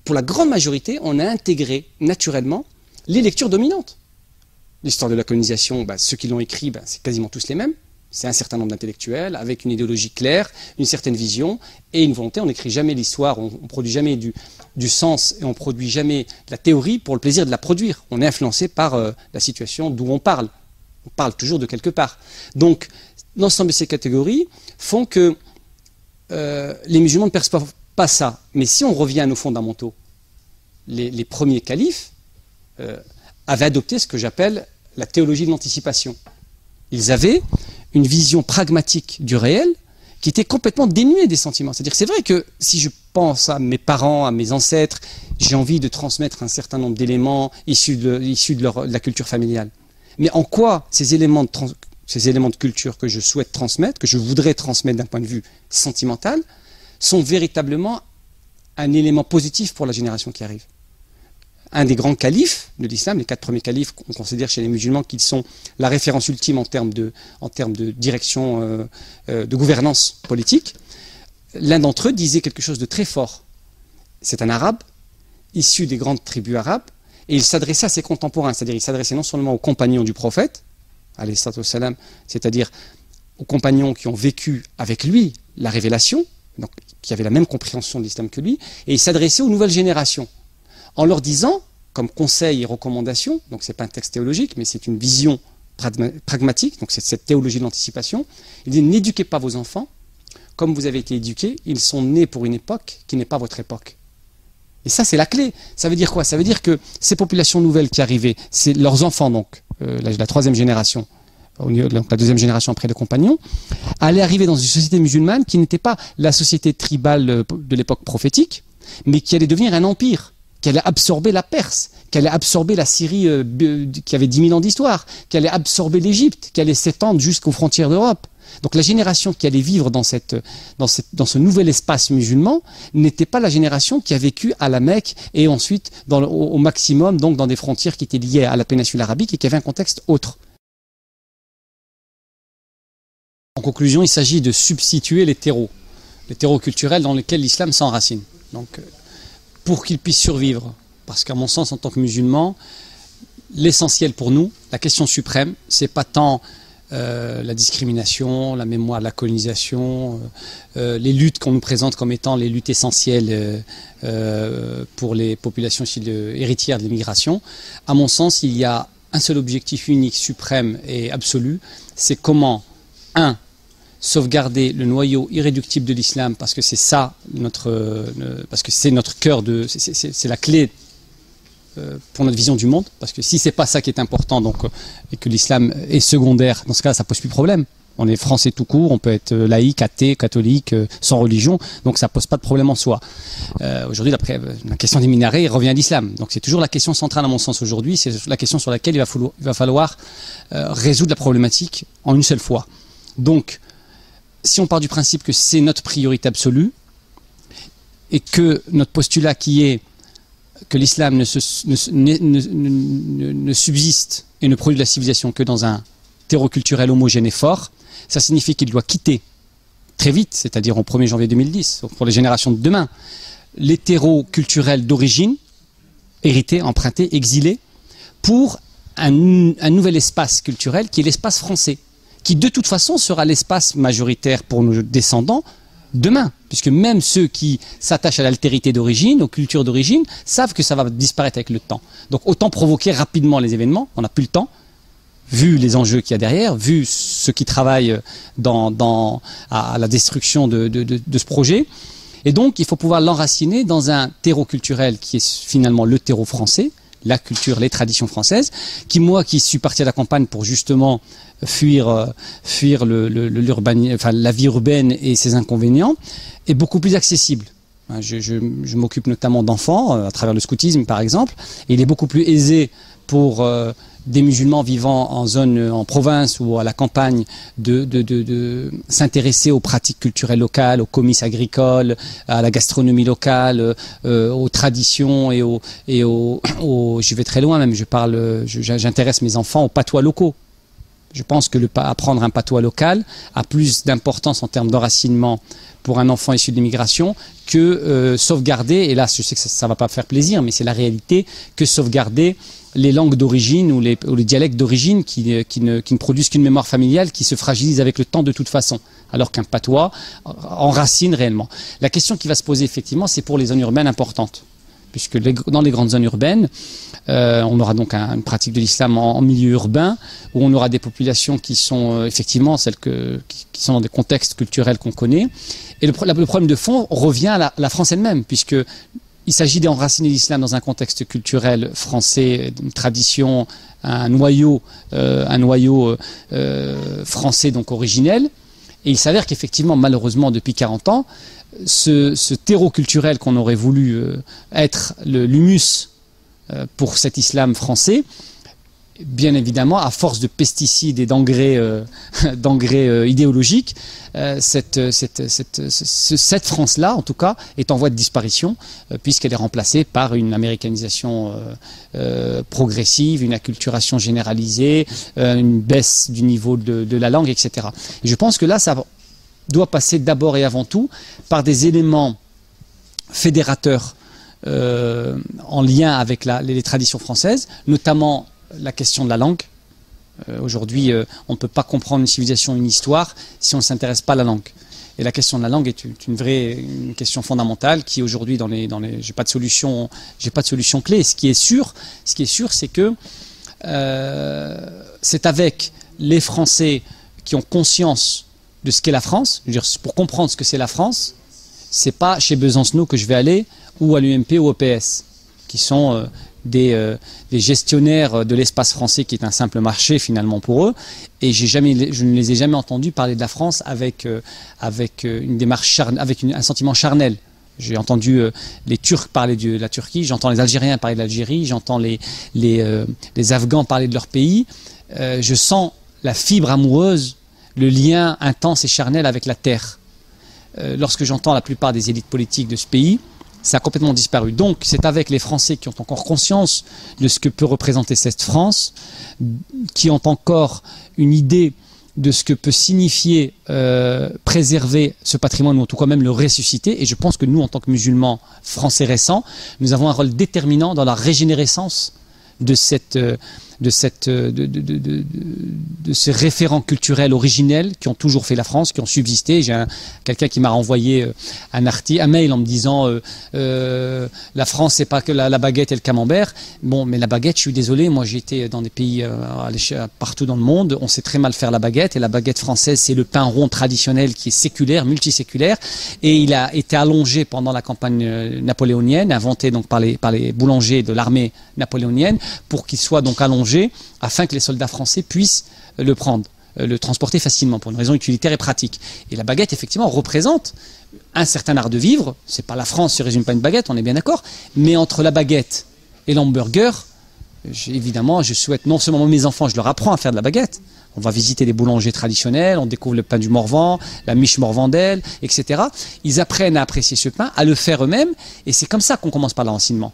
pour la grande majorité, on a intégré naturellement les lectures dominantes. L'histoire de la colonisation, ceux qui l'ont écrit, c'est quasiment tous les mêmes. C'est un certain nombre d'intellectuels avec une idéologie claire, une certaine vision et une volonté. On n'écrit jamais l'histoire, on ne produit jamais du sens et on ne produit jamais de la théorie pour le plaisir de la produire. On est influencé par la situation d'où on parle. On parle toujours de quelque part. Donc, l'ensemble de ces catégories font que les musulmans ne perçoivent pas ça. Mais si on revient à nos fondamentaux, les premiers califes avaient adopté ce que j'appelle la théologie de l'anticipation. Ils avaient une vision pragmatique du réel qui était complètement dénuée des sentiments. C'est-à-dire, c'est vrai que si je pense à mes parents, à mes ancêtres, j'ai envie de transmettre un certain nombre d'éléments issus de la culture familiale. Mais en quoi ces éléments de culture que je souhaite transmettre, que je voudrais transmettre d'un point de vue sentimental, sont véritablement un élément positif pour la génération qui arrive? Un des grands califes de l'islam, les 4 premiers califes qu'on considère chez les musulmans qu'ils sont la référence ultime en termes de direction, de gouvernance politique, l'un d'entre eux disait quelque chose de très fort. C'est un arabe, issu des grandes tribus arabes, et il s'adressait à ses contemporains, c'est-à-dire il s'adressait non seulement aux compagnons du prophète, alayhi salatu wassalam, c'est-à-dire aux compagnons qui ont vécu avec lui la révélation, donc qui avaient la même compréhension de l'islam que lui, et il s'adressait aux nouvelles générations, en leur disant, comme conseil et recommandation, donc ce n'est pas un texte théologique, mais c'est une vision pragmatique, donc c'est cette théologie de l'anticipation, il dit, n'éduquez pas vos enfants comme vous avez été éduqués, ils sont nés pour une époque qui n'est pas votre époque. Et ça, c'est la clé. Ça veut dire quoi? Ça veut dire que ces populations nouvelles qui arrivaient, c'est leurs enfants, donc, la 3e génération, donc la 2e génération après les compagnons, allaient arriver dans une société musulmane qui n'était pas la société tribale de l'époque prophétique, mais qui allait devenir un empire, qui allait absorber la Perse, qui allait absorber la Syrie qui avait 10 000 ans d'histoire, qui allait absorber l'Égypte, qui allait s'étendre jusqu'aux frontières d'Europe. Donc la génération qui allait vivre dans ce nouvel espace musulman n'était pas la génération qui a vécu à la Mecque et ensuite au maximum donc dans des frontières qui étaient liées à la péninsule arabique et qui avaient un contexte autre. En conclusion, il s'agit de substituer les terreaux culturels dans lesquels l'islam s'enracine. Donc, pour qu'ils puissent survivre, parce qu'à mon sens, en tant que musulmans, l'essentiel pour nous, la question suprême, c'est pas tant la discrimination, la mémoire de la colonisation, les luttes qu'on nous présente comme étant les luttes essentielles pour les populations héritières de l'immigration. À mon sens, il y a un seul objectif unique, suprême et absolu, c'est comment, sauvegarder le noyau irréductible de l'islam, parce que c'est ça parce que c'est notre cœur, c'est la clé pour notre vision du monde, parce que si c'est pas ça qui est important, donc, et que l'islam est secondaire, dans ce cas-là, ça pose plus de problème. On est français tout court, on peut être laïque, athée, catholique, sans religion, donc ça pose pas de problème en soi. Aujourd'hui, d'après la question des minarets, il revient à l'islam. Donc c'est toujours la question centrale à mon sens aujourd'hui, c'est la question sur laquelle il va falloir résoudre la problématique en une seule fois. Donc, si on part du principe que c'est notre priorité absolue, et que notre postulat qui est que l'islam ne subsiste et ne produit de la civilisation que dans un terreau culturel homogène et fort, ça signifie qu'il doit quitter très vite, c'est-à-dire au 1er janvier 2010, pour les générations de demain, les terreaux culturels d'origine, hérités, empruntés, exilés, pour un nouvel espace culturel qui est l'espace français, qui de toute façon sera l'espace majoritaire pour nos descendants demain, puisque même ceux qui s'attachent à l'altérité d'origine, aux cultures d'origine, savent que ça va disparaître avec le temps. Donc autant provoquer rapidement les événements, on n'a plus le temps, vu les enjeux qu'il y a derrière, vu ceux qui travaillent à la destruction de ce projet. Et donc il faut pouvoir l'enraciner dans un terreau culturel qui est finalement le terreau français, la culture, les traditions françaises, moi qui suis parti à la campagne pour justement fuir la vie urbaine et ses inconvénients, est beaucoup plus accessible. Je m'occupe notamment d'enfants à travers le scoutisme par exemple, et il est beaucoup plus aisé pour des musulmans vivant en province ou à la campagne de s'intéresser aux pratiques culturelles locales, aux comices agricoles, à la gastronomie locale, aux traditions et je vais très loin même, j'intéresse mes enfants aux patois locaux. Je pense que apprendre un patois local a plus d'importance en termes d'enracinement pour un enfant issu de l'immigration que sauvegarder, et là je sais que ça ne va pas faire plaisir, mais c'est la réalité, que sauvegarder les langues d'origine ou les dialectes d'origine qui ne produisent qu'une mémoire familiale qui se fragilise avec le temps de toute façon, alors qu'un patois enracine réellement. La question qui va se poser effectivement, c'est pour les zones urbaines importantes, puisque dans les grandes zones urbaines, on aura donc une pratique de l'islam en milieu urbain, où on aura des populations qui sont effectivement celles qui sont dans des contextes culturels qu'on connaît. Et le problème de fond revient à la France elle-même, puisque il s'agit d'enraciner l'islam dans un contexte culturel français, une tradition, un noyau français donc originel. Et il s'avère qu'effectivement, malheureusement, depuis 40 ans, ce terreau culturel qu'on aurait voulu être l'humus pour cet islam français, bien évidemment, à force de pesticides et d'engrais idéologiques, cette France-là, en tout cas, est en voie de disparition, puisqu'elle est remplacée par une américanisation progressive, une acculturation généralisée, une baisse du niveau de la langue, etc. Et je pense que là, ça doit passer d'abord et avant tout par des éléments fédérateurs en lien avec les traditions françaises, notamment la question de la langue. Aujourd'hui, on ne peut pas comprendre une civilisation, une histoire, si on ne s'intéresse pas à la langue. Et la question de la langue est une question fondamentale qui aujourd'hui, j'ai pas de solution clé. Ce qui est sûr, c'est que c'est avec les Français qui ont conscience de ce qu'est la France. Je veux dire, pour comprendre ce que c'est la France, c'est pas chez Besancenot que je vais aller, ou à l'UMP ou au PS, qui sont des gestionnaires de l'espace français, qui est un simple marché finalement pour eux, et je ne les ai jamais entendus parler de la France avec une démarche avec un sentiment charnel. J'ai entendu les Turcs parler de la Turquie, j'entends les Algériens parler de l'Algérie, j'entends les Afghans parler de leur pays. Je sens la fibre amoureuse, le lien intense et charnel avec la terre. Lorsque j'entends la plupart des élites politiques de ce pays, ça a complètement disparu. Donc, c'est avec les Français qui ont encore conscience de ce que peut représenter cette France, qui ont encore une idée de ce que peut signifier préserver ce patrimoine, ou en tout cas même le ressusciter. Et je pense que nous, en tant que musulmans français récents, nous avons un rôle déterminant dans la régénérescence de ces référents culturels originels qui ont toujours fait la France, qui ont subsisté. J'ai quelqu'un qui m'a renvoyé un mail en me disant la France, c'est pas que la baguette et le camembert. Bon, mais la baguette, je suis désolé, moi j'ai été dans des pays partout dans le monde, on sait très mal faire la baguette, et la baguette française, c'est le pain rond traditionnel qui est séculaire, multiséculaire, et il a été allongé pendant la campagne napoléonienne, inventé donc par les boulangers de l'armée napoléonienne, pour qu'il soit donc allongé afin que les soldats français puissent le prendre, le transporter facilement pour une raison utilitaire et pratique. Et la baguette, effectivement, représente un certain art de vivre. C'est pas la France ne se résume pas à une baguette, on est bien d'accord, mais entre la baguette et l'hamburger, évidemment, je souhaite non seulement mes enfants, je leur apprends à faire de la baguette. On va visiter les boulangers traditionnels, on découvre le pain du Morvan, la miche morvandelle, etc. Ils apprennent à apprécier ce pain, à le faire eux-mêmes, et c'est comme ça qu'on commence par l'enracinement.